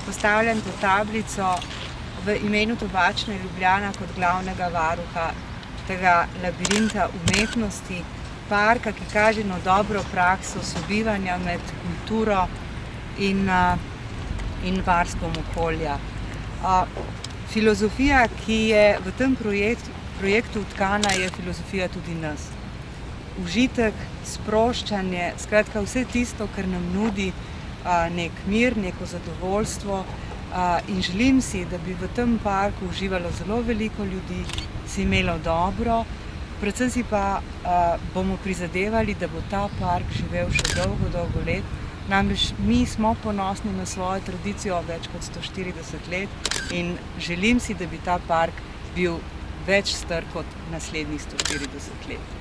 postavljam to tablico v imenu Tobačne Ljubljana kot glavnega varuha tega labirinta umetnosti, parka, ki kaže na dobro prakso sobivanja med kulturo in varstvom okolja. Filozofija, ki je v tem projektu vtkana, je filozofija tudi nas. Užitek, sproščanje, skratka vse tisto, kar nam nudi nek mir, neko zadovoljstvo, in želim si, da bi v tem parku uživalo zelo veliko ljudi, si imelo dobro, predvsem si pa bomo prizadevali, da bo ta park živel še dolgo, dolgo let. Namreč mi smo ponosni na svojo tradicijo več kot 140 let in želim si, da bi ta park bil več star kot naslednjih 140 let.